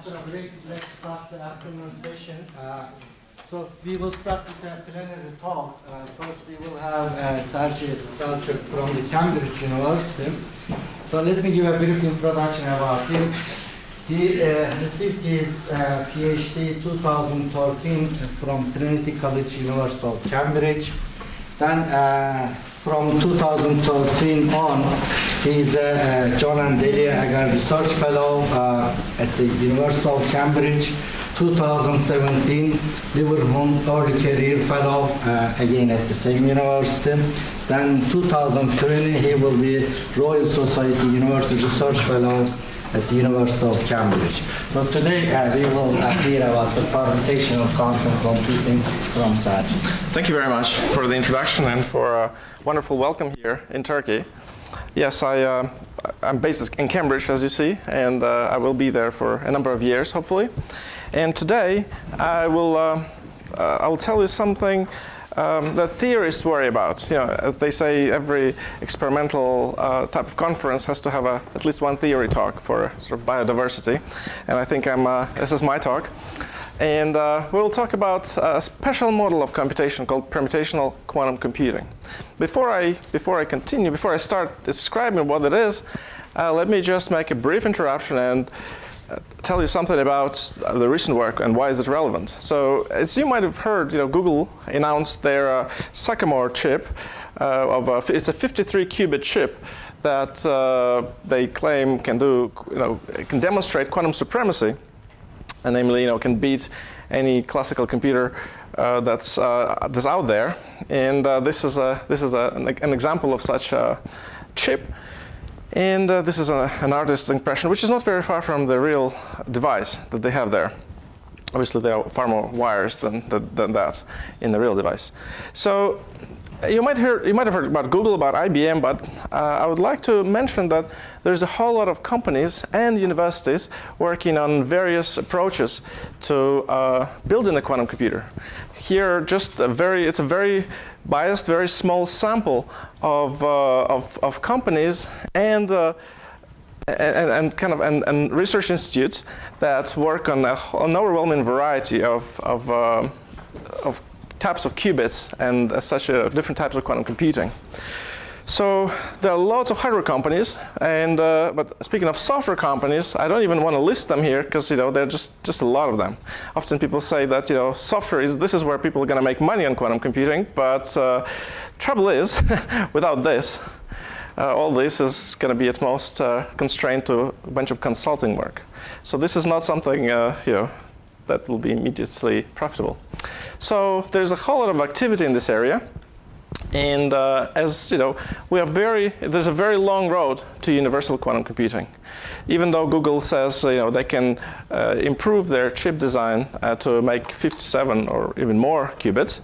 After a break, let's start the afternoon session. So we will start with the plenary talk. First, we will have Sergii Strelchuk from the Cambridge University. So let me give a brief introduction about him. He received his PhD 2013 from Trinity College, University of Cambridge. Then from 2013 on, he is a John and Delia Agar Research Fellow at the University of Cambridge. 2017, Liverpool Early Career Fellow, again at the same university. Then 2020, he will be Royal Society University Research Fellow at the University of Cambridge. So today we will hear about the permutational quantum computing from Sergii. Thank you very much for the introduction and for a wonderful welcome here in Turkey. Yes, I'm based in Cambridge, as you see, and I will be there for a number of years, hopefully. And today I will tell you something that theorists worry about. You know, as they say, every experimental type of conference has to have at least one theory talk for sort of biodiversity, and I think this is my talk. And we'll talk about a special model of computation called permutational quantum computing. Before I start describing what it is, let me just make a brief interruption and tell you something about the recent work and why is it relevant. So, as you might have heard, Google announced their Sycamore chip. It's a 53-qubit chip that they claim can can demonstrate quantum supremacy, and namely, can beat any classical computer that's out there. And this is an example of such a chip. And this is an artist's impression, which is not very far from the real device that they have there. Obviously, there are far more wires than that in the real device. So you might have heard about Google, about IBM, but I would like to mention that there's a whole lot of companies and universities working on various approaches to building a quantum computer. Here, it's a very biased, very small sample of companies and research institutes that work on an overwhelming variety of types of qubits and different types of quantum computing. So there are lots of hardware companies, but speaking of software companies, I don't even want to list them here because there are just a lot of them. Often people say that software this is where people are going to make money on quantum computing, but trouble is, without this, all this is going to be at most constrained to a bunch of consulting work. So this is not something that will be immediately profitable. So there's a whole lot of activity in this area. And as you know, there's a very long road to universal quantum computing. Even though Google says they can improve their chip design to make 57 or even more qubits,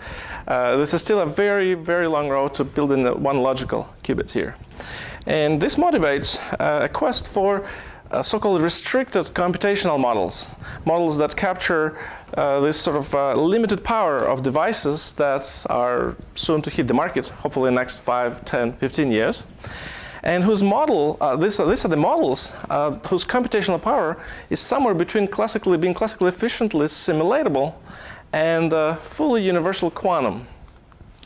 this is still a very, very long road to building one logical qubit here. And this motivates a quest for so-called restricted computational models that capture this sort of limited power of devices that are soon to hit the market, hopefully in the next 5, 10, 15 years, and whose model, these are the models whose computational power is somewhere between being classically efficiently simulatable and fully universal quantum.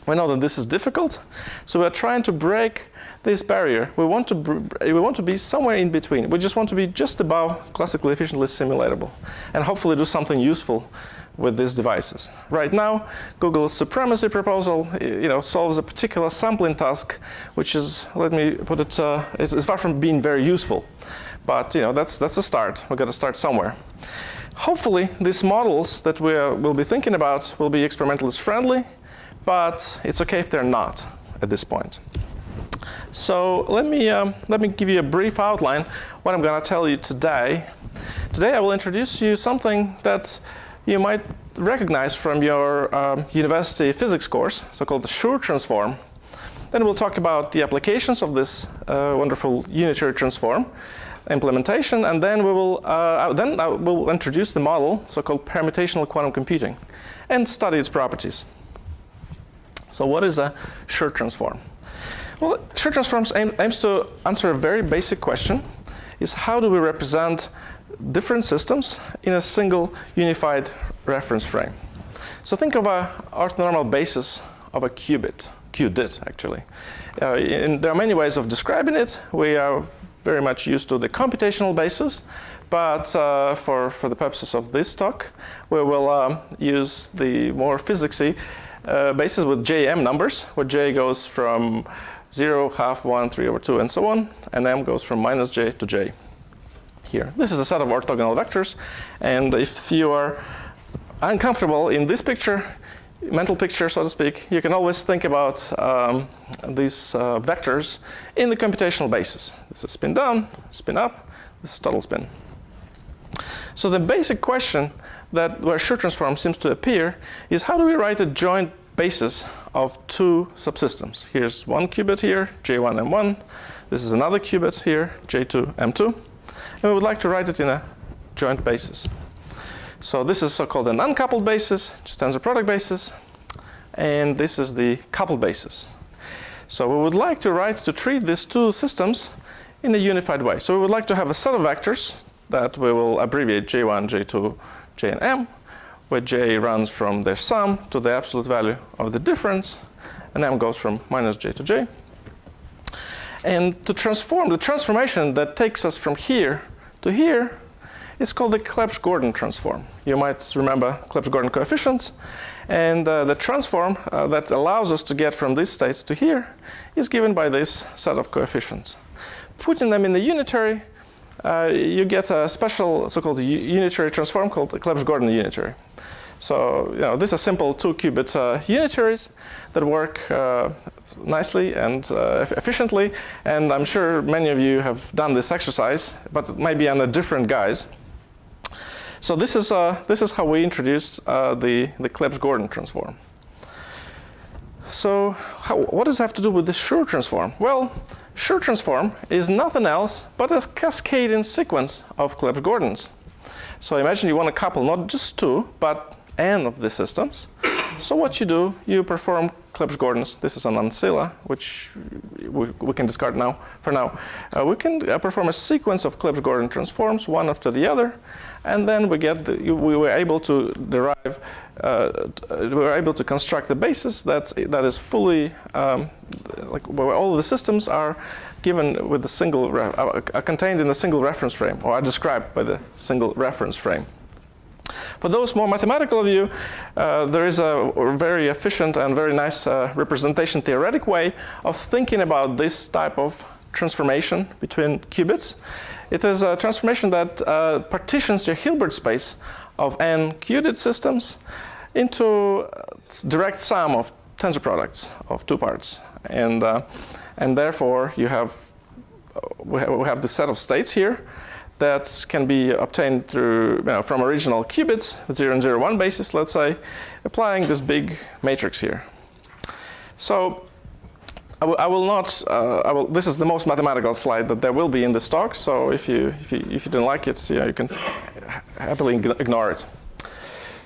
We know that this is difficult, so we're trying to break this barrier. We want to be somewhere in between. We just want to be just above classically efficiently simulatable, and hopefully do something useful with these devices. Right now, Google's supremacy proposal, solves a particular sampling task, which is, let me put it, is far from being very useful. But that's a start. We've got to start somewhere. Hopefully, these models that we'll be thinking about will be experimentalist friendly, but it's okay if they're not at this point. So let me give you a brief outline what I'm going to tell you today. Today I will introduce you something that you might recognize from your university physics course, so-called the Schur Transform. Then we'll talk about the applications of this wonderful unitary transform implementation, and then I will introduce the model, so-called permutational quantum computing, and study its properties. So what is a Schur transform? Well, Schur transforms aims to answer a very basic question, is how do we represent different systems in a single unified reference frame. So think of an orthonormal basis of a qubit actually. And there are many ways of describing it. We are very much used to the computational basis, but for the purposes of this talk, we will use the more physicsy basis with JM numbers, where J goes from 0, half, 1, 3 over 2, and so on, and M goes from minus J to J here. This is a set of orthogonal vectors, and if you are uncomfortable in this picture, mental picture, so to speak, you can always think about these vectors in the computational basis. This is spin down, spin up, this is total spin. So the basic question where Schur transform seems to appear is, how do we write a joint basis of two subsystems? Here's one qubit here, J1, M1. This is another qubit here, J2, M2. And we would like to write it in a joint basis. So this is so-called an uncoupled basis, just tensor product basis. And this is the coupled basis. So we would like to treat these two systems in a unified way. So we would like to have a set of vectors that we will abbreviate J1, J2, J and M, where J runs from their sum to the absolute value of the difference, and M goes from minus J to J. And to transform, the transformation that takes us from here to here is called the Clebsch-Gordan transform. You might remember Clebsch-Gordan coefficients, and the transform that allows us to get from these states to here is given by this set of coefficients. Putting them in the unitary, you get a special so-called unitary transform called the Clebsch-Gordan unitary. So these are simple 2-qubit unitaries that work nicely and efficiently, and I'm sure many of you have done this exercise, but maybe on a different guise. So this is how we introduced the Clebsch-Gordan transform. So what does it have to do with the Schur transform? Well, Schur transform is nothing else but a cascading sequence of Clebsch-Gordans. So imagine you want to couple not just two, but n of the systems. So what you do, you perform Clebsch-Gordans. This is an ancilla, which we can discard now. For now, we can perform a sequence of Clebsch-Gordan transforms, one after the other, and then we were able to derive, we were able to construct a basis that is fully, where all the systems are given with a single, contained in a single reference frame, or are described by the single reference frame. For those more mathematical of you, there is a very efficient and very nice representation theoretic way of thinking about this type of transformation between qubits. It is a transformation that partitions your Hilbert space of n qubit systems into direct sum of tensor products of two parts, and therefore we have this set of states here that can be obtained through from original qubits with 0 and 0, 1 basis, let's say, applying this big matrix here. So I will not. This is the most mathematical slide that there will be in this talk. So if you don't like it, you can happily ignore it.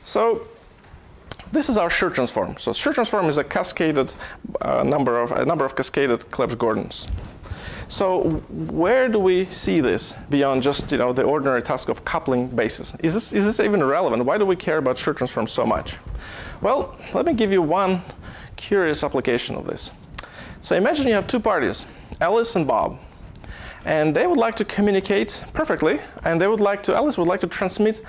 So this is our Schur transform. So Schur transform is a cascaded number of cascaded Clebsch-Gordans. So where do we see this beyond just the ordinary task of coupling bases? Is this even relevant? Why do we care about Schur transform so much? Well, let me give you one curious application of this. So imagine you have two parties, Alice and Bob, and they would like to communicate perfectly, and Alice would like to transmit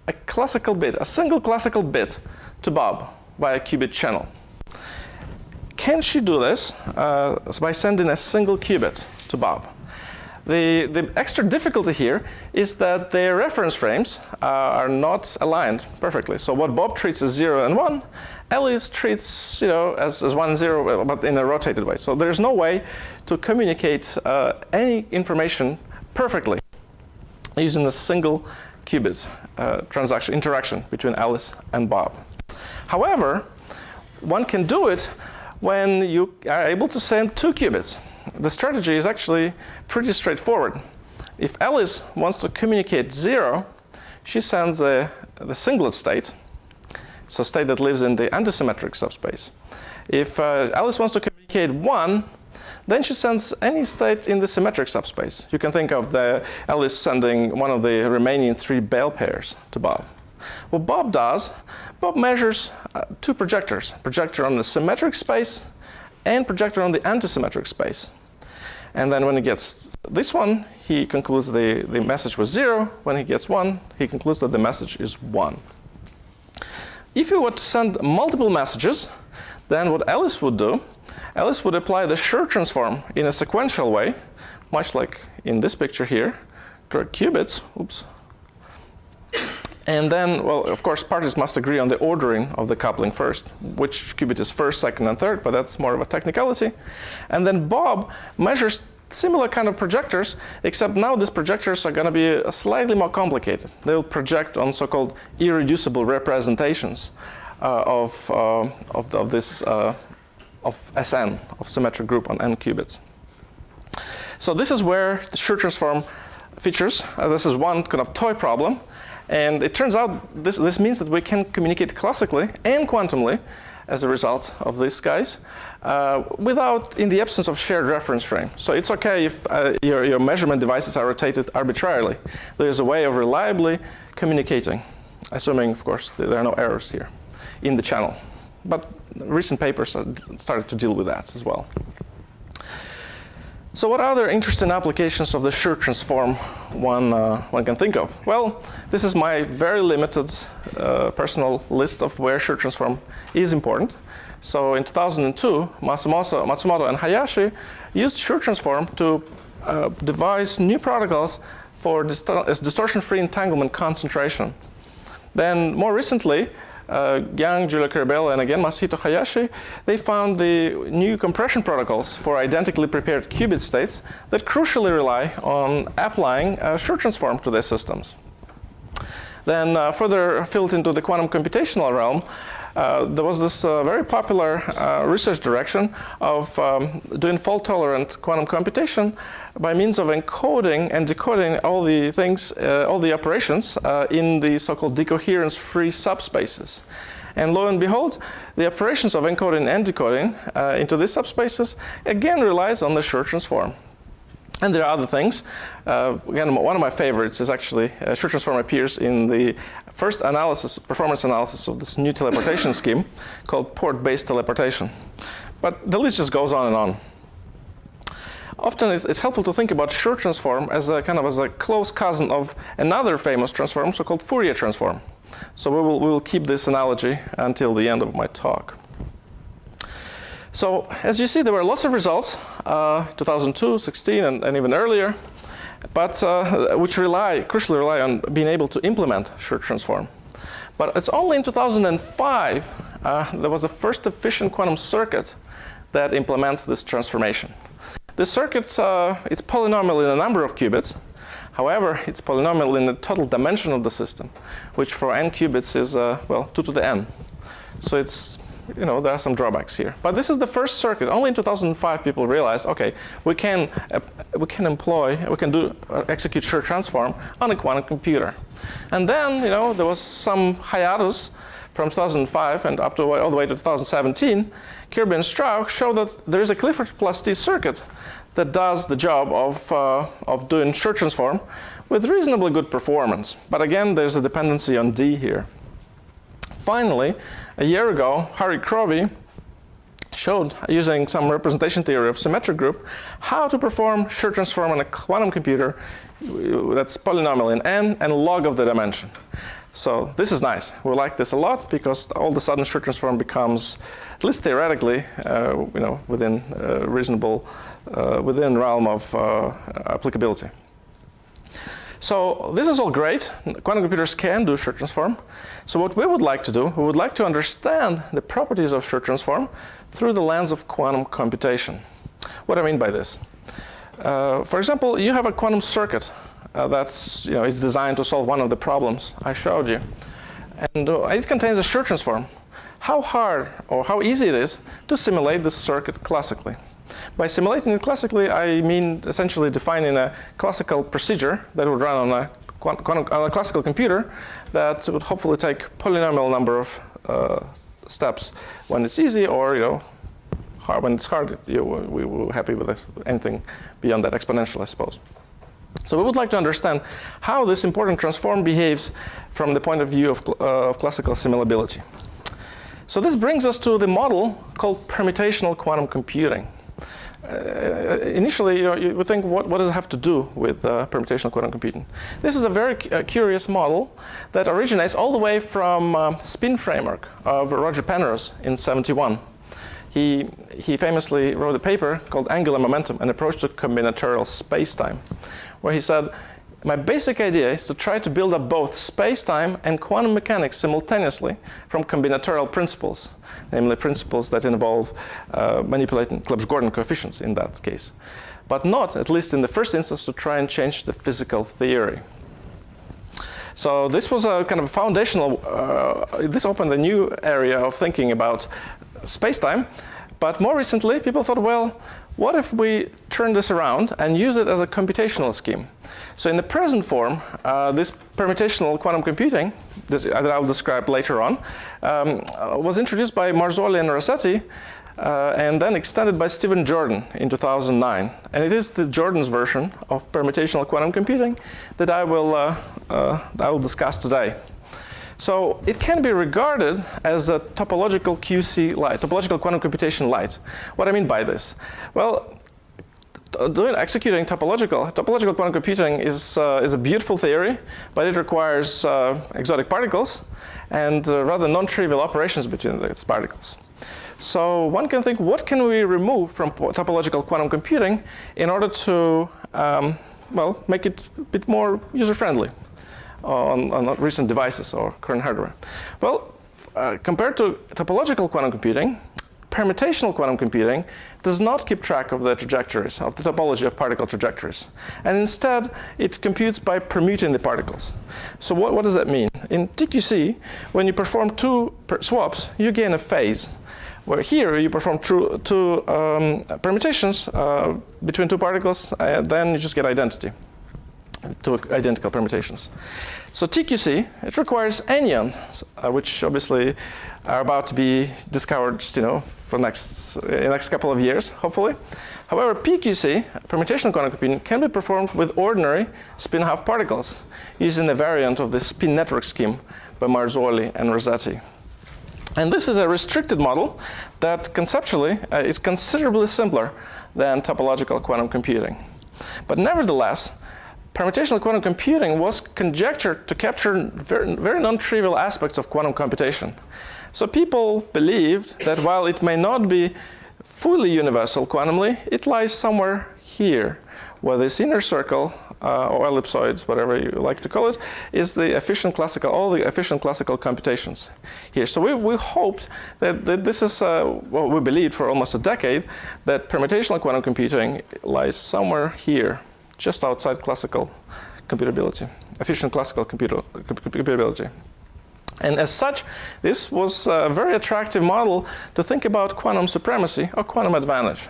a classical bit, a single classical bit, to Bob via qubit channel. Can she do this by sending a single qubit to Bob? The extra difficulty here is that their reference frames are not aligned perfectly. So what Bob treats as 0 and 1, Alice treats as 1 and 0, but in a rotated way. So there's no way to communicate any information perfectly using a single qubit interaction between Alice and Bob. However, one can do it when you are able to send two qubits. The strategy is actually pretty straightforward. If Alice wants to communicate 0, she sends the singlet state, so a state that lives in the antisymmetric subspace. If Alice wants to communicate 1, then she sends any state in the symmetric subspace. You can think of Alice sending one of the remaining 3 Bell pairs to Bob. What Bob does, Bob measures 2 projectors, projector on the symmetric space and projector on the antisymmetric space. And then when he gets this one, he concludes the message was 0. When he gets 1, he concludes that the message is 1. If you were to send multiple messages, then what Alice would do, Alice would apply the Schur transform in a sequential way, much like in this picture here, draw qubits, oops. And then, well, of course, parties must agree on the ordering of the coupling first, which qubit is first, second, and third, but that's more of a technicality. And then Bob measures similar kind of projectors, except now these projectors are going to be slightly more complicated. They'll project on so-called irreducible representations of Sn, of symmetric group on n qubits. So this is where the Schur transform features. This is one kind of toy problem. And it turns out this means that we can communicate classically and quantumly as a result of these guys in the absence of shared reference frame. So it's okay if your measurement devices are rotated arbitrarily. There's a way of reliably communicating, assuming, of course, there are no errors here in the channel. But recent papers started to deal with that as well. So what other interesting applications of the Schur transform one can think of? Well, this is my very limited personal list of where Schur transform is important. So in 2002, Matsumoto and Hayashi used Schur transform to devise new protocols for distortion-free entanglement concentration. Then more recently, Yang, Giulio Carabello, and again Masahito Hayashi, they found the new compression protocols for identically prepared qubit states that crucially rely on applying Schur transform to their systems. Then further afield into the quantum computational realm, there was this very popular research direction of doing fault-tolerant quantum computation by means of encoding and decoding all the things, all the operations in the so-called decoherence-free subspaces. And lo and behold, the operations of encoding and decoding into these subspaces again relies on the Schur transform. And there are other things. Again, one of my favorites is actually Schur transform appears in the first performance analysis of this new teleportation scheme called port-based teleportation. But the list just goes on and on. Often it's helpful to think about Schur transform as a close cousin of another famous transform, so-called Fourier transform. So we will keep this analogy until the end of my talk. So as you see, there were lots of results, 2002, 16, and even earlier, but which crucially rely on being able to implement Schur transform. But it's only in 2005 there was a first efficient quantum circuit that implements this transformation. This circuit, it's polynomial in a number of qubits. However, it's polynomial in the total dimension of the system, which for n qubits is, 2 to the n. So it's, there are some drawbacks here. But this is the first circuit. Only in 2005 people realized, okay, we can execute Schur transform on a quantum computer. And then, there was some hiatus from 2005 and up to all the way to 2017. Kirby and Strauch showed that there is a Clifford plus T circuit that does the job of doing Schur transform with reasonably good performance. But again, there's a dependency on D here. Finally, a year ago, Harry Crovey showed, using some representation theory of symmetric group, how to perform Schur transform on a quantum computer that's polynomial in n and log of the dimension. So this is nice. We like this a lot because all of a sudden Schur transform becomes, at least theoretically, within reasonable, within realm of applicability. So this is all great. Quantum computers can do Schur transform. So what we would like to do, we would like to understand the properties of Schur transform through the lens of quantum computation. What do I mean by this? For example, you have a quantum circuit that's is designed to solve one of the problems I showed you, and it contains a Schur transform. How hard or how easy it is to simulate this circuit classically? By simulating it classically, I mean essentially defining a classical procedure that would run on a classical computer that would hopefully take polynomial number of steps when it's easy, or hard, when it's hard, we were happy with anything beyond that exponential, I suppose. So we would like to understand how this important transform behaves from the point of view of classical simulability. So this brings us to the model called permutational quantum computing. Initially, you would think, what does it have to do with permutational quantum computing? This is a very curious model that originates all the way from spin framework of Roger Penrose in '71. He famously wrote a paper called Angular Momentum, an approach to combinatorial spacetime, where he said, my basic idea is to try to build up both space-time and quantum mechanics simultaneously from combinatorial principles, namely principles that involve manipulating Clebsch-Gordan coefficients in that case, but not, at least in the first instance, to try and change the physical theory. So this was a kind of foundational, this opened a new area of thinking about space-time, but more recently people thought, well, what if we turn this around and use it as a computational scheme? So in the present form, this permutational quantum computing, that I'll describe later on, was introduced by Marzolli and Rossetti, and then extended by Stephen Jordan in 2009. And it is the Jordan's version of permutational quantum computing that I will discuss today. So it can be regarded as a topological QC light, topological quantum computation light. What I mean by this? Well, executing topological quantum computing is a beautiful theory, but it requires exotic particles and rather non-trivial operations between its particles. So one can think, what can we remove from topological quantum computing in order to well, make it a bit more user-friendly on recent devices or current hardware? Well, compared to topological quantum computing, permutational quantum computing does not keep track of the trajectories, of the topology of particle trajectories. And instead, it computes by permuting the particles. So what does that mean? In TQC, when you perform two swaps, you gain a phase. Where here you perform two permutations between two particles, and then you just get identity. Two identical permutations. So TQC, it requires anyons, which obviously are about to be discovered, just, for the next couple of years, hopefully. However, PQC, permutational quantum computing, can be performed with ordinary spin-half particles using a variant of the spin network scheme by Marzolli and Rossetti. And this is a restricted model that conceptually is considerably simpler than topological quantum computing. But nevertheless, permutational quantum computing was conjectured to capture very non-trivial aspects of quantum computation. So people believed that while it may not be fully universal quantumly, it lies somewhere here, where this inner circle, or ellipsoid, whatever you like to call it, is the efficient classical, all the efficient classical computations here. So we hoped that this is what we believed for almost a decade, that permutational quantum computing lies somewhere here, just outside classical computability, efficient classical computability. And as such, this was a very attractive model to think about quantum supremacy or quantum advantage.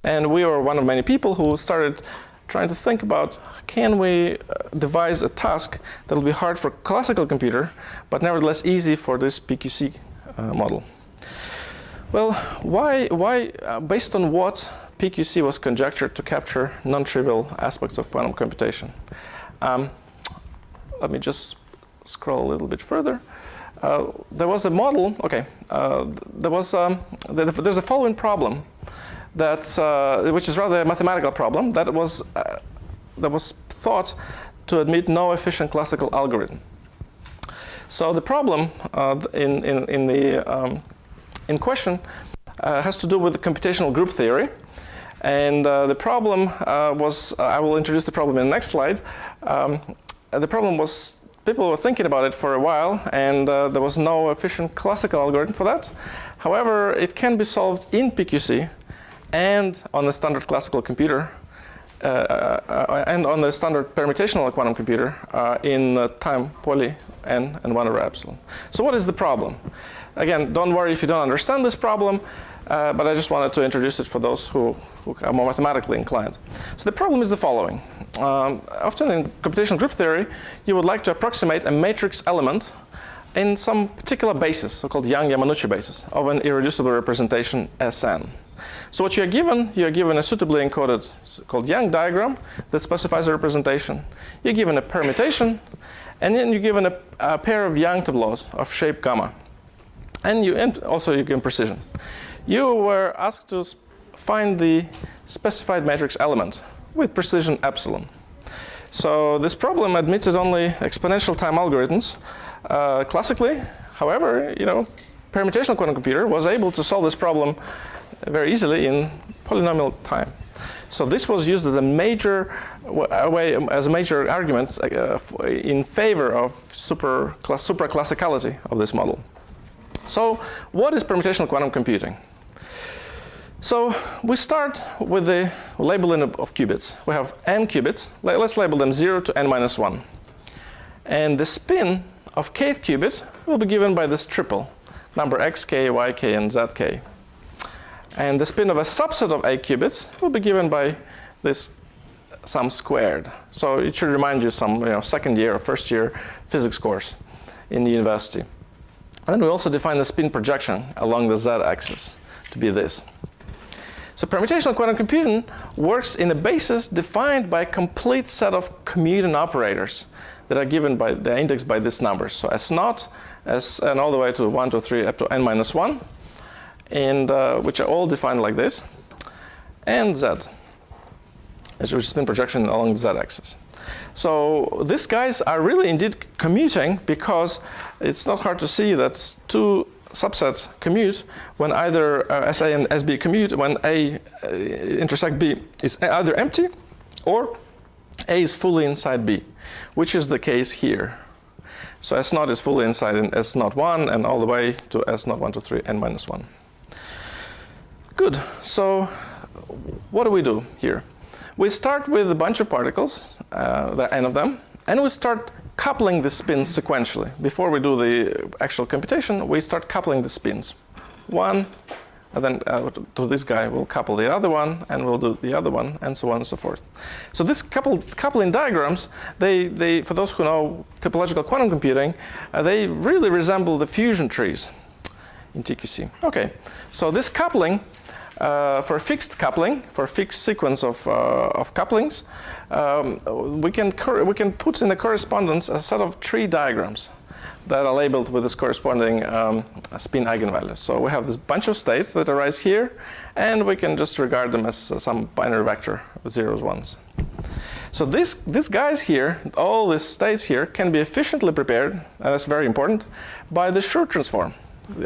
And we were one of many people who started trying to think about, can we devise a task that will be hard for classical computer, but nevertheless easy for this PQC model? Well, why based on what PQC was conjectured to capture non-trivial aspects of quantum computation? Let me just scroll a little bit further. There was a model, okay, there's a following problem that, which is rather a mathematical problem that was thought to admit no efficient classical algorithm. So the problem in question has to do with the computational group theory. And the problem was, I will introduce the problem in the next slide. The problem was, people were thinking about it for a while, and there was no efficient classical algorithm for that. However, it can be solved in PQC and on the standard classical computer, and on the standard permutational quantum computer in time poly n and 1 over epsilon. So what is the problem? Again, don't worry if you don't understand this problem, but I just wanted to introduce it for those who are more mathematically inclined. So the problem is the following. Often in computational group theory, you would like to approximate a matrix element in some particular basis, so-called Young-Yamanouchi basis, of an irreducible representation Sn. So what you're given a suitably encoded called Young diagram that specifies a representation. You're given a permutation, and then you're given a pair of Young tableaus of shape gamma. And also you're given precision. You were asked to find the specified matrix element with precision epsilon. So this problem admitted only exponential time algorithms. Classically, however, permutational quantum computer was able to solve this problem very easily in polynomial time. So this was used as a major argument in favor of supra-classicality of this model. So what is permutational quantum computing? So we start with the labeling of qubits. We have n qubits. Let's label them 0 to n minus 1. And the spin of kth qubit will be given by this triple, number xk, yk, and zk. And the spin of a subset of a qubits will be given by this sum squared. So it should remind you some second year or first year physics course in the university. And then we also define the spin projection along the z-axis to be this. So permutational quantum computing works in a basis defined by a complete set of commuting operators that are given by the index by these numbers. So S0, and all the way to 1, 2, 3, up to n minus 1, and which are all defined like this, and z, which is spin projection along the z-axis. So these guys are really indeed commuting, because it's not hard to see that two subsets commute when either SA and SB commute when A intersect B is either empty or A is fully inside B, which is the case here. So S0 is fully inside in S01 and all the way to S0, 1, 2, 3, n minus 1. Good. So what do we do here? We start with a bunch of particles, there are n of them, and we start coupling the spins sequentially. Before we do the actual computation, we start coupling the spins. One, and then to this guy, we'll couple the other one, and we'll do the other one, and so on and so forth. So these coupling diagrams, they for those who know topological quantum computing, they really resemble the fusion trees in TQC. Okay, so this coupling, for fixed coupling, for a fixed sequence of couplings, we can put in the correspondence a set of tree diagrams that are labeled with this corresponding spin eigenvalues. So we have this bunch of states that arise here, and we can just regard them as some binary vector with zeros, ones. So these guys here, all these states here, can be efficiently prepared, and that's very important, by the Schur transform.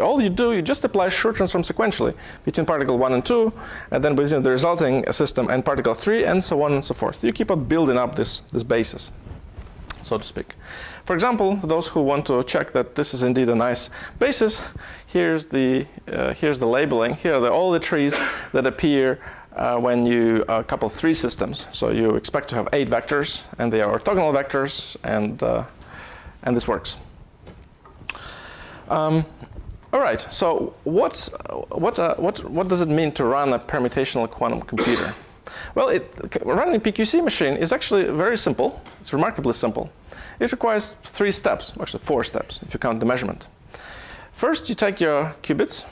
All you do, you just apply Schur transform sequentially between particle 1 and 2, and then between the resulting system and particle 3, and so on and so forth. You keep on building up this basis, so to speak. For example, those who want to check that this is indeed a nice basis, here's the labeling. Here are all the trees that appear when you couple 3 systems. So you expect to have 8 vectors, and they are orthogonal vectors, and this works. All right. So what does it mean to run a permutational quantum computer? Well, running a PQC machine is actually very simple. It's remarkably simple. It requires 3 steps, actually 4 steps, if you count the measurement. First, you take your qubits,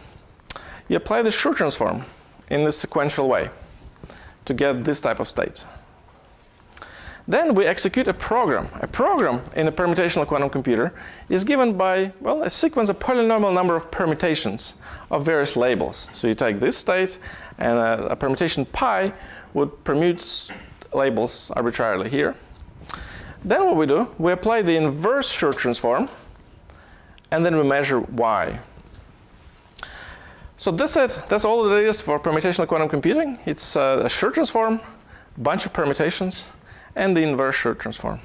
you apply the Schur transform in this sequential way to get this type of state. Then we execute a program. A program in a permutational quantum computer is given by, well, a sequence of polynomial number of permutations of various labels. So you take this state, and a permutation pi would permute labels arbitrarily here. Then what we do, we apply the inverse Schur transform, and then we measure y. So that's it. That's all that it is for permutational quantum computing. It's a Schur transform, bunch of permutations, and the inverse Schur transform.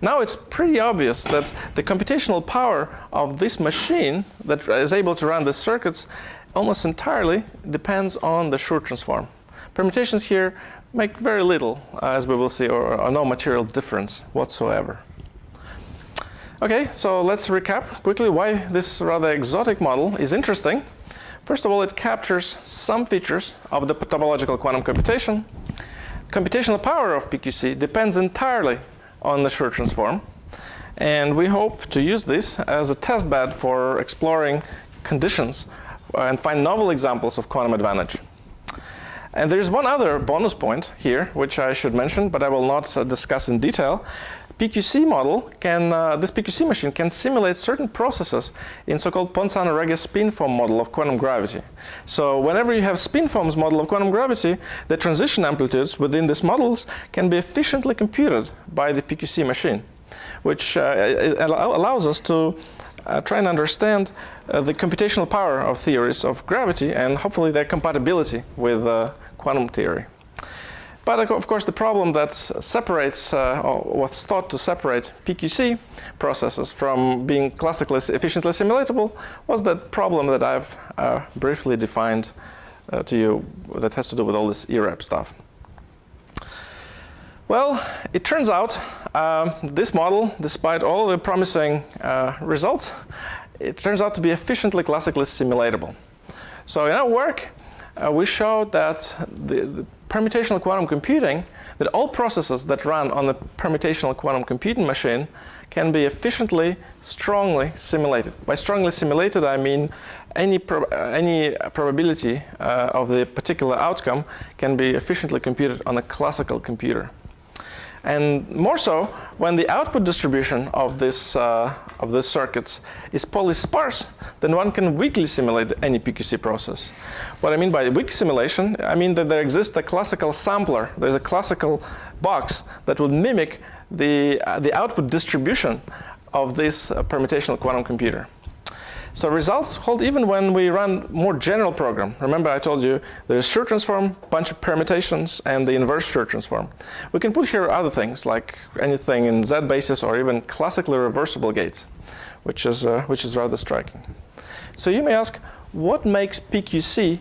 Now it's pretty obvious that the computational power of this machine that is able to run the circuits almost entirely depends on the Schur transform. Permutations here make very little, as we will see, or no material difference whatsoever. Okay, so let's recap quickly why this rather exotic model is interesting. First of all, it captures some features of the topological quantum computation. Computational power of PQC depends entirely on the Schur transform, and we hope to use this as a test bed for exploring conditions and find novel examples of quantum advantage. And there's one other bonus point here, which I should mention, but I will not discuss in detail. PQC model this PQC machine can simulate certain processes in so-called Ponzano-Regge spin-foam model of quantum gravity. So whenever you have spin-foam's model of quantum gravity, the transition amplitudes within these models can be efficiently computed by the PQC machine, which allows us to try and understand the computational power of theories of gravity and hopefully their compatibility with quantum theory. But of course, the problem that separates, or was thought to separate PQC processes from being classically efficiently simulatable was that problem that I've briefly defined to you that has to do with all this ERAP stuff. Well, it turns out this model, despite all the promising results, it turns out to be efficiently classically simulatable. So in our work, we showed that the permutational quantum computing, that all processes that run on the permutational quantum computing machine can be efficiently, strongly simulated. By strongly simulated, I mean any probability of the particular outcome can be efficiently computed on a classical computer. And more so, when the output distribution of these circuits is polysparse, then one can weakly simulate any PQC process. What I mean by weak simulation, I mean that there exists a classical sampler. There's a classical box that would mimic the output distribution of this permutational quantum computer. So results hold even when we run more general program. Remember I told you there's Schur Transform, bunch of permutations, and the inverse Schur Transform. We can put here other things like anything in Z basis or even classically reversible gates, which is rather striking. So you may ask, what makes PQC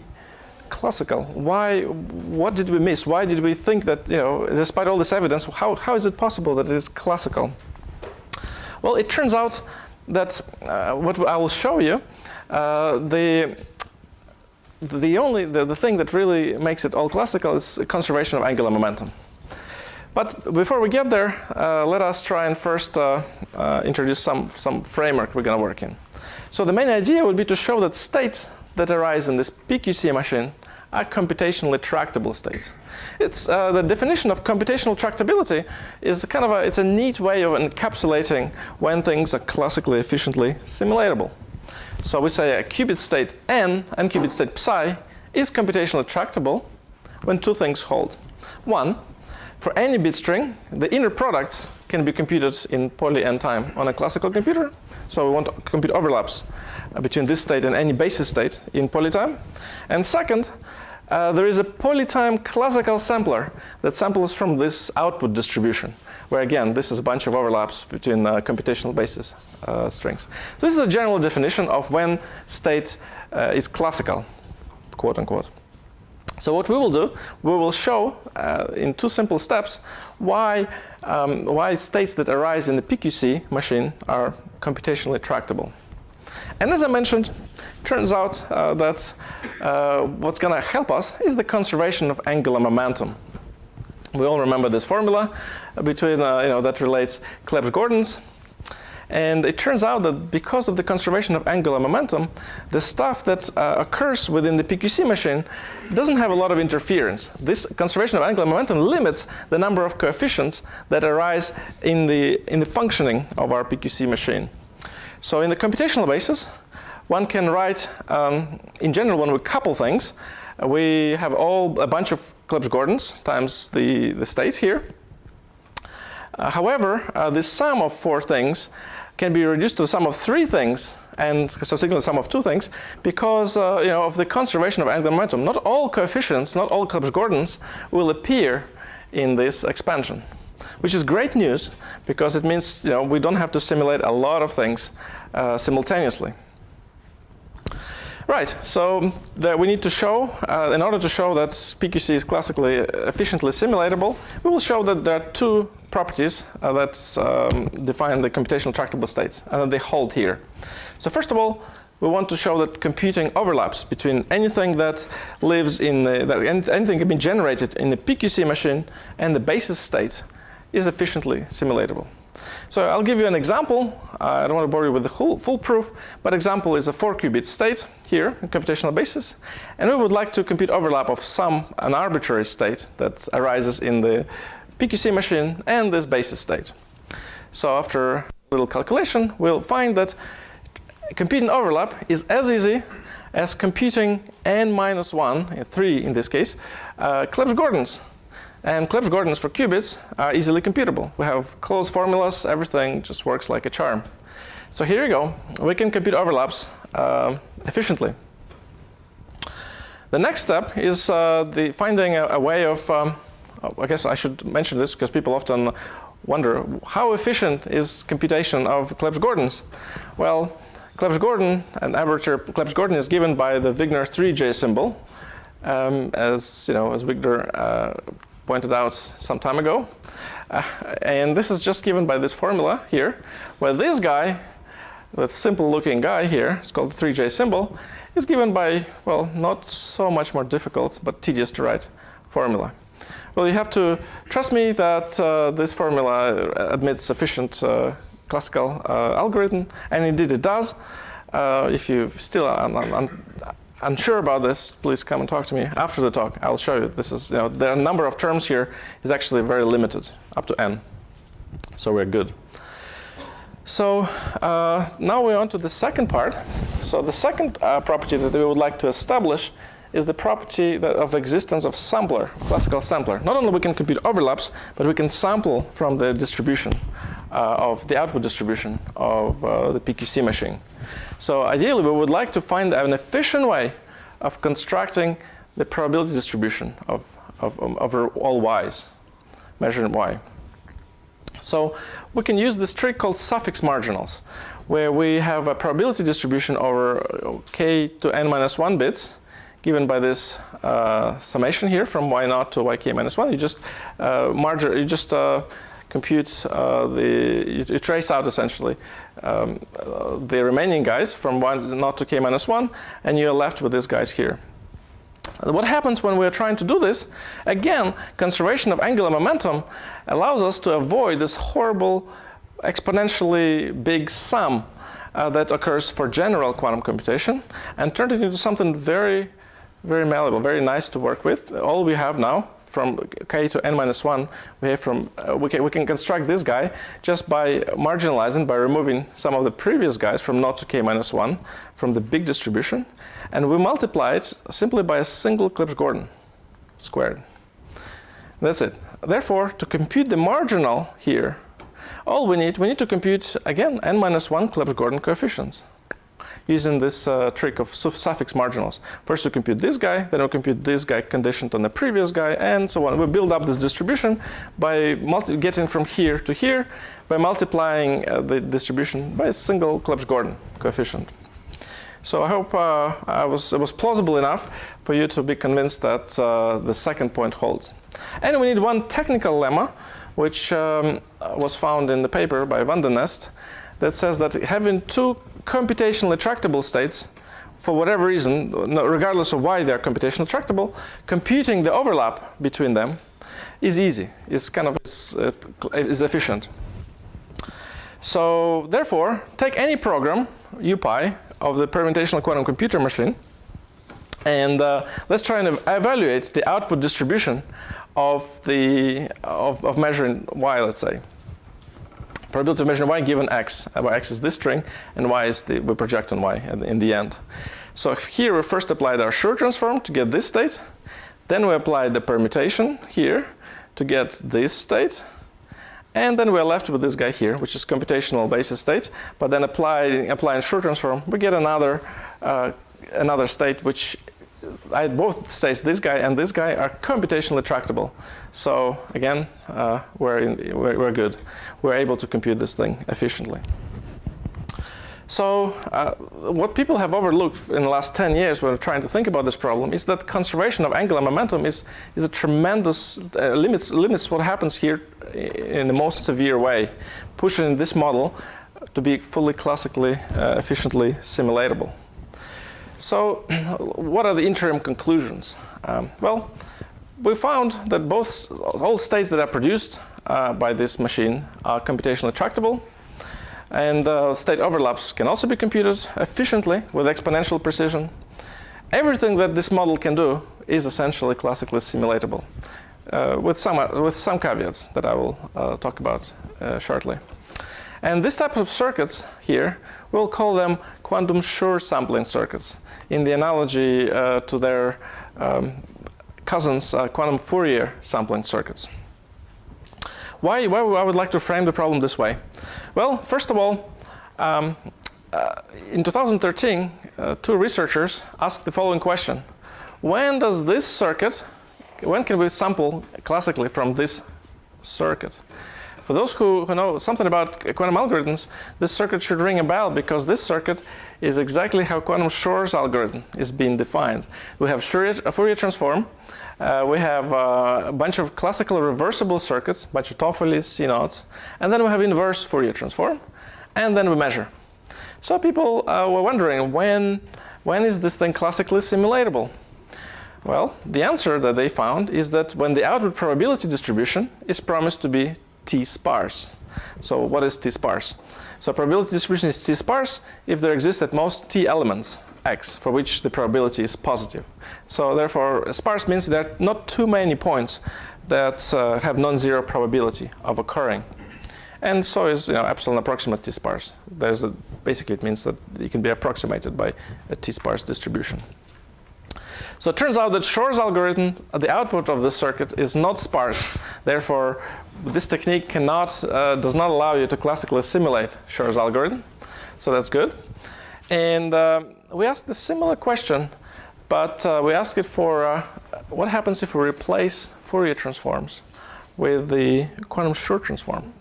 classical? What did we miss? Why did we think that, despite all this evidence, how is it possible that it is classical? Well, it turns out that what I will show you, the thing that really makes it all classical is conservation of angular momentum. But before we get there, let us try and first introduce some framework we're going to work in. So the main idea would be to show that states that arise in this PQC machine are computationally tractable states. It's the definition of computational tractability is it's a neat way of encapsulating when things are classically efficiently simulatable. So we say a qubit state n and qubit state psi is computationally tractable when two things hold. One, for any bit string, the inner products can be computed in poly n time on a classical computer. So we want to compute overlaps between this state and any basis state in poly time. And second, there is a polytime classical sampler that samples from this output distribution, where again, this is a bunch of overlaps between computational basis strings. So this is a general definition of when state is classical, quote unquote. So what we will do, we will show in two simple steps why states that arise in the PQC machine are computationally tractable. And as I mentioned, turns out that what's going to help us is the conservation of angular momentum. We all remember this formula between that relates Clebsch-Gordans. And it turns out that because of the conservation of angular momentum, the stuff that occurs within the PQC machine doesn't have a lot of interference. This conservation of angular momentum limits the number of coefficients that arise in the functioning of our PQC machine. So in the computational basis, one can write, in general, when we couple things, we have a bunch of Clebsch-Gordans times the states here. However, the sum of four things can be reduced to the sum of three things, and subsequently the sum of two things, because of the conservation of angular momentum. Not all coefficients, not all Clebsch-Gordans will appear in this expansion, which is great news because it means we don't have to simulate a lot of things simultaneously. Right, so that we need to show, in order to show that PQC is classically efficiently simulatable, we will show that there are two properties that define the computational tractable states, and that they hold here. So first of all, we want to show that computing overlaps between anything that lives in, anything can be generated in the PQC machine and the basis state is efficiently simulatable. So I'll give you an example. I don't want to bore you with the full proof, but example is a 4-qubit state here, on computational basis. And we would like to compute overlap of an arbitrary state that arises in the PQC machine and this basis state. So after a little calculation, we'll find that computing overlap is as easy as computing n-1, 3 in this case, Clebsch-Gordans. And Clebsch-Gordans for qubits are easily computable. We have closed formulas, everything just works like a charm. So here you go. We can compute overlaps efficiently. The next step is finding a way of, I guess I should mention this because people often wonder, how efficient is computation of Clebsch-Gordans? Well, Clebsch-Gordan, an aperture Clebsch-Gordan is given by the Wigner 3J symbol, as Wigner pointed out some time ago. And this is just given by this formula here, where this guy, that simple looking guy here, it's called the 3J symbol, is given by, well, not so much more difficult, but tedious to write formula. Well, you have to trust me that this formula admits sufficient classical algorithm, and indeed it does. If you still are unsure about this, please come and talk to me after the talk. I'll show you. This is, the number of terms here is actually very limited, up to n. So we're good. So now we're on to the second part. So the second property that we would like to establish is the property of existence of sampler, classical sampler. Not only we can compute overlaps, but we can sample from the distribution of the output distribution of the PQC machine. So ideally, we would like to find an efficient way of constructing the probability distribution of all y's, measured in y. So we can use this trick called suffix marginals, where we have a probability distribution over k to n-1 bits, given by this summation here from y0 to yk-1. You just compute you trace out essentially the remaining guys from y0 to k-1, and you're left with these guys here. What happens when we're trying to do this? Again, conservation of angular momentum allows us to avoid this horrible exponentially big sum that occurs for general quantum computation, and turn it into something very, very malleable, very nice to work with. All we have now from k to n-1, we can construct this guy just by marginalizing, by removing some of the previous guys from 0 to k-1 from the big distribution, and we multiply it simply by a single Clebsch-Gordan squared. That's it. Therefore, to compute the marginal here, all we need to compute, again, n-1 Clebsch-Gordan coefficients, using this trick of suffix marginals. First we compute this guy, then we compute this guy conditioned on the previous guy, and so on. We build up this distribution by getting from here to here, by multiplying the distribution by a single Clebsch-Gordan coefficient. So I hope it was plausible enough for you to be convinced that the second point holds. And we need one technical lemma, which was found in the paper by Van den Nest, that says that having two computationally tractable states, for whatever reason, regardless of why they're computationally tractable, computing the overlap between them is easy, is efficient. So therefore, take any program, UPy, of the Permutational Quantum Computer machine, and let's try and evaluate the output distribution of measuring y, let's say. Probability of measuring y given x, where x is this string, and y is we project on y in the end. So here we first applied our Schur transform to get this state. Then we applied the permutation here to get this state. And then we're left with this guy here, which is computational basis state. But then applying Schur transform, we get another state which both states, this guy and this guy, are computationally tractable. So again, we're good. We're able to compute this thing efficiently. So what people have overlooked in the last 10 years when trying to think about this problem is that conservation of angular momentum is a tremendous, limits what happens here in the most severe way, pushing this model to be fully classically, efficiently simulatable. So what are the interim conclusions? Well, we found that all states that are produced by this machine are computationally tractable, and state overlaps can also be computed efficiently with exponential precision. Everything that this model can do is essentially classically simulatable, with some caveats that I will talk about shortly. And this type of circuits here, we'll call them quantum Schur sampling circuits, in the analogy to their cousins, quantum Fourier sampling circuits. Why I would like to frame the problem this way? Well, first of all, in 2013, two researchers asked the following question. When can we sample classically from this circuit? For those who know something about quantum algorithms, this circuit should ring a bell, because this circuit is exactly how quantum Schur's algorithm is being defined. We have a Fourier transform. We have a bunch of classical reversible circuits, a bunch of Toffoli, C-naughts, and then we have inverse Fourier transform, and then we measure. So people were wondering, when is this thing classically simulatable? Well, the answer that they found is that when the output probability distribution is promised to be T-sparse. So what is T-sparse? So probability distribution is T-sparse if there exist at most T elements, X, for which the probability is positive. So therefore, sparse means there are not too many points that have non-zero probability of occurring. And so is epsilon approximate T-sparse. Basically, it means that it can be approximated by a T-sparse distribution. So it turns out that Schur's algorithm, the output of this circuit, is not sparse. Therefore, this technique does not allow you to classically simulate Schur's algorithm. So that's good. And we asked a similar question, but we asked it for what happens if we replace Fourier transforms with the quantum Schur transform.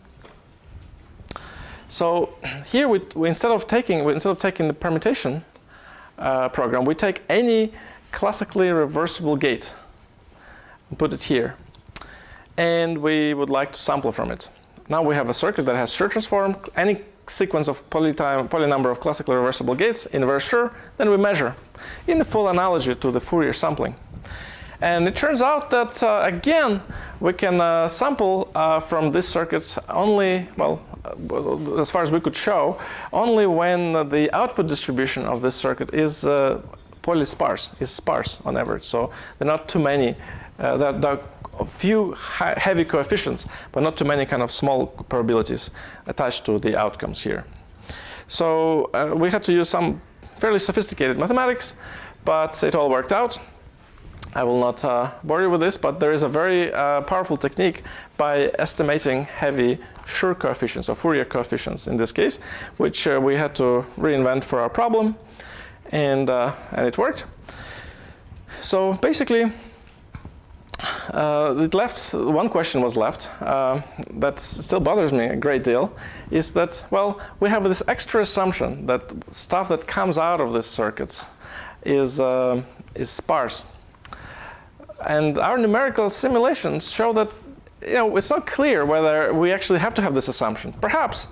So here, instead of taking the permutation program, we take any classically reversible gate and put it here, and we would like to sample from it. Now we have a circuit that has Schur transform, any sequence of polynumber of classically reversible gates, inverse Schur, then we measure in the full analogy to the Fourier sampling. And it turns out that again we can sample from this circuit only, as far as we could show, only when the output distribution of this circuit is polysparse, is sparse on average. So there are not too many, there are a few heavy coefficients, but not too many kind of small probabilities attached to the outcomes here. So we had to use some fairly sophisticated mathematics, but it all worked out. I will not bore you with this, but there is a very powerful technique by estimating heavy Schur coefficients, or Fourier coefficients in this case, which we had to reinvent for our problem, and it worked. So basically, one question was left that still bothers me a great deal, is that, well, we have this extra assumption that stuff that comes out of these circuits is sparse. And our numerical simulations show that it's not clear whether we actually have to have this assumption. Perhaps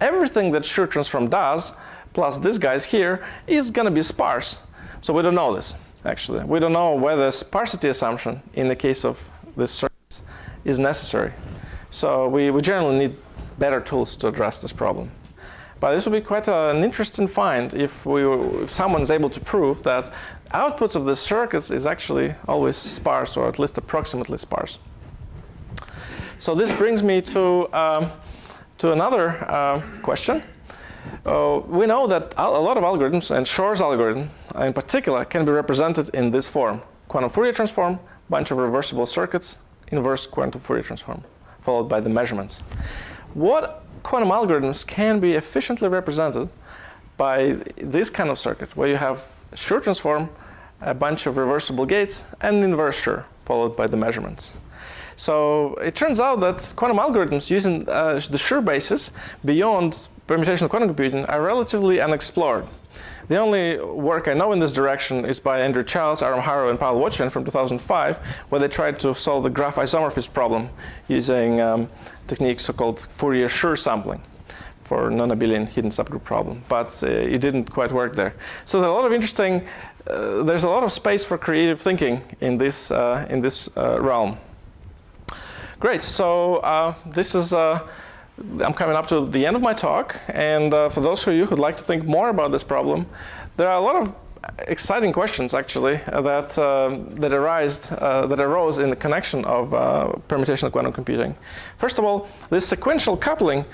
everything that Schur transform does, plus these guys here, is going to be sparse. So we don't know this, actually. We don't know whether sparsity assumption in the case of this circuit is necessary. So we generally need better tools to address this problem. But this would be quite an interesting find if someone's able to prove that outputs of the circuits is actually always sparse, or at least approximately sparse. So this brings me to another question. We know that a lot of algorithms, and Schur's algorithm in particular, can be represented in this form: quantum Fourier transform, bunch of reversible circuits, inverse quantum Fourier transform, followed by the measurements. What quantum algorithms can be efficiently represented by this kind of circuit, where you have Schur transform, a bunch of reversible gates, and inverse Schur, followed by the measurements? So it turns out that quantum algorithms using the Schur basis beyond permutational quantum computing are relatively unexplored. The only work I know in this direction is by Andrew Childs, Aram Haro, and Paul Wotchen from 2005, where they tried to solve the graph isomorphism problem using techniques so-called Fourier Schur sampling for non-abelian hidden subgroup problem. But it didn't quite work there. So there's a lot of interesting, there's a lot of space for creative thinking in this realm. Great. So this is, I'm coming up to the end of my talk. And for those of you who'd like to think more about this problem, there are a lot of exciting questions, actually, that arose in the connection of permutational quantum computing. First of all, this sequential coupling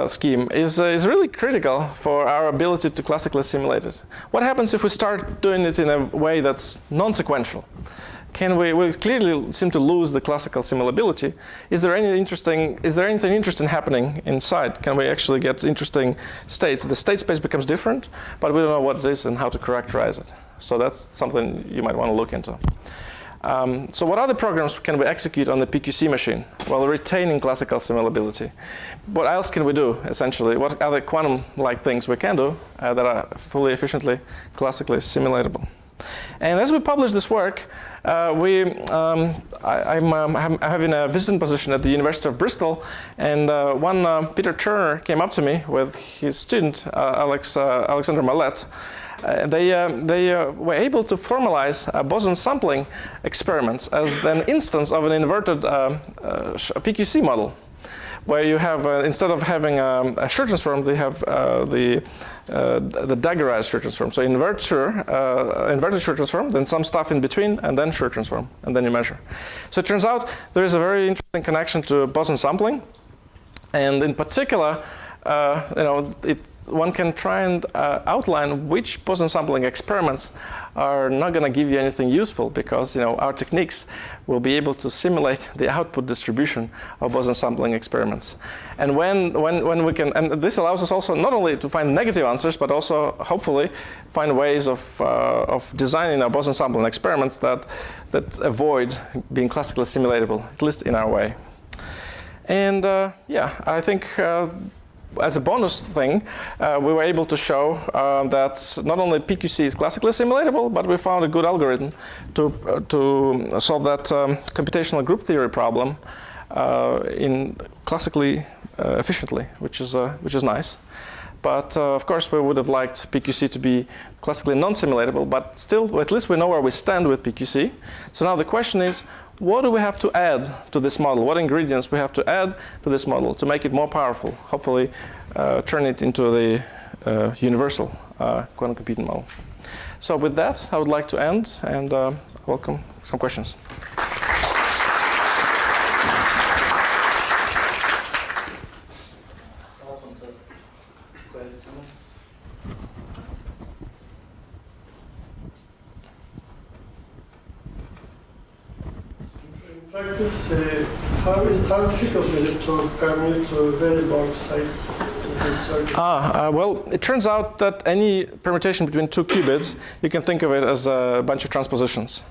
scheme is really critical for our ability to classically simulate it. What happens if we start doing it in a way that's non-sequential? We clearly seem to lose the classical simulability. Is there anything interesting happening inside? Can we actually get interesting states? The state space becomes different, but we don't know what it is and how to characterize it. So that's something you might want to look into. So what other programs can we execute on the PQC machine while retaining classical simulability? What else can we do, essentially? What other quantum-like things we can do that are fully efficiently classically simulatable? And as we publish this work, I'm having a visiting position at the University of Bristol, and Peter Turner came up to me with his student, Alexander Mallet. They were able to formalize Boson sampling experiments as an instance of an inverted PQC model, where you have, instead of having a Schur transform, they have the daggerized Schur transform. So inverted Schur transform, then some stuff in between, and then Schur transform, and then you measure. So it turns out there is a very interesting connection to Boson sampling, and in particular, one can try and outline which Boson sampling experiments are not going to give you anything useful, because our techniques will be able to simulate the output distribution of Boson sampling experiments. And when we can, and this allows us also not only to find negative answers, but also hopefully find ways of designing our Boson sampling experiments that avoid being classically simulatable, at least in our way. And I think as a bonus thing, we were able to show that not only PQC is classically simulatable, but we found a good algorithm to solve that computational group theory problem in classically efficiently, which is nice. But of course, we would have liked PQC to be classically non-simulatable, but still, at least we know where we stand with PQC. So now the question is, what do we have to add to this model? What ingredients we have to add to this model to make it more powerful? Hopefully, turn it into the universal quantum computing model. So with that, I would like to end and welcome some questions. Practice, how difficult is it to permute to very long sites in this circuit? Well, it turns out that any permutation between two qubits, you can think of it as a bunch of transpositions.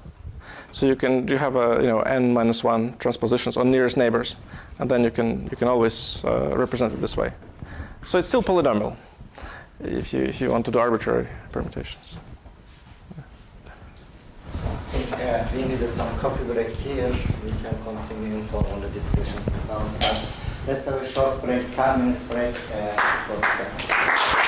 So you have n-1 transpositions on nearest neighbors, and then you can always represent it this way. So it's still polynomial if you want to do arbitrary permutations. We need some coffee break here. We can continue for all the discussions about that. Let's have a short break, 10 minutes break, for a second.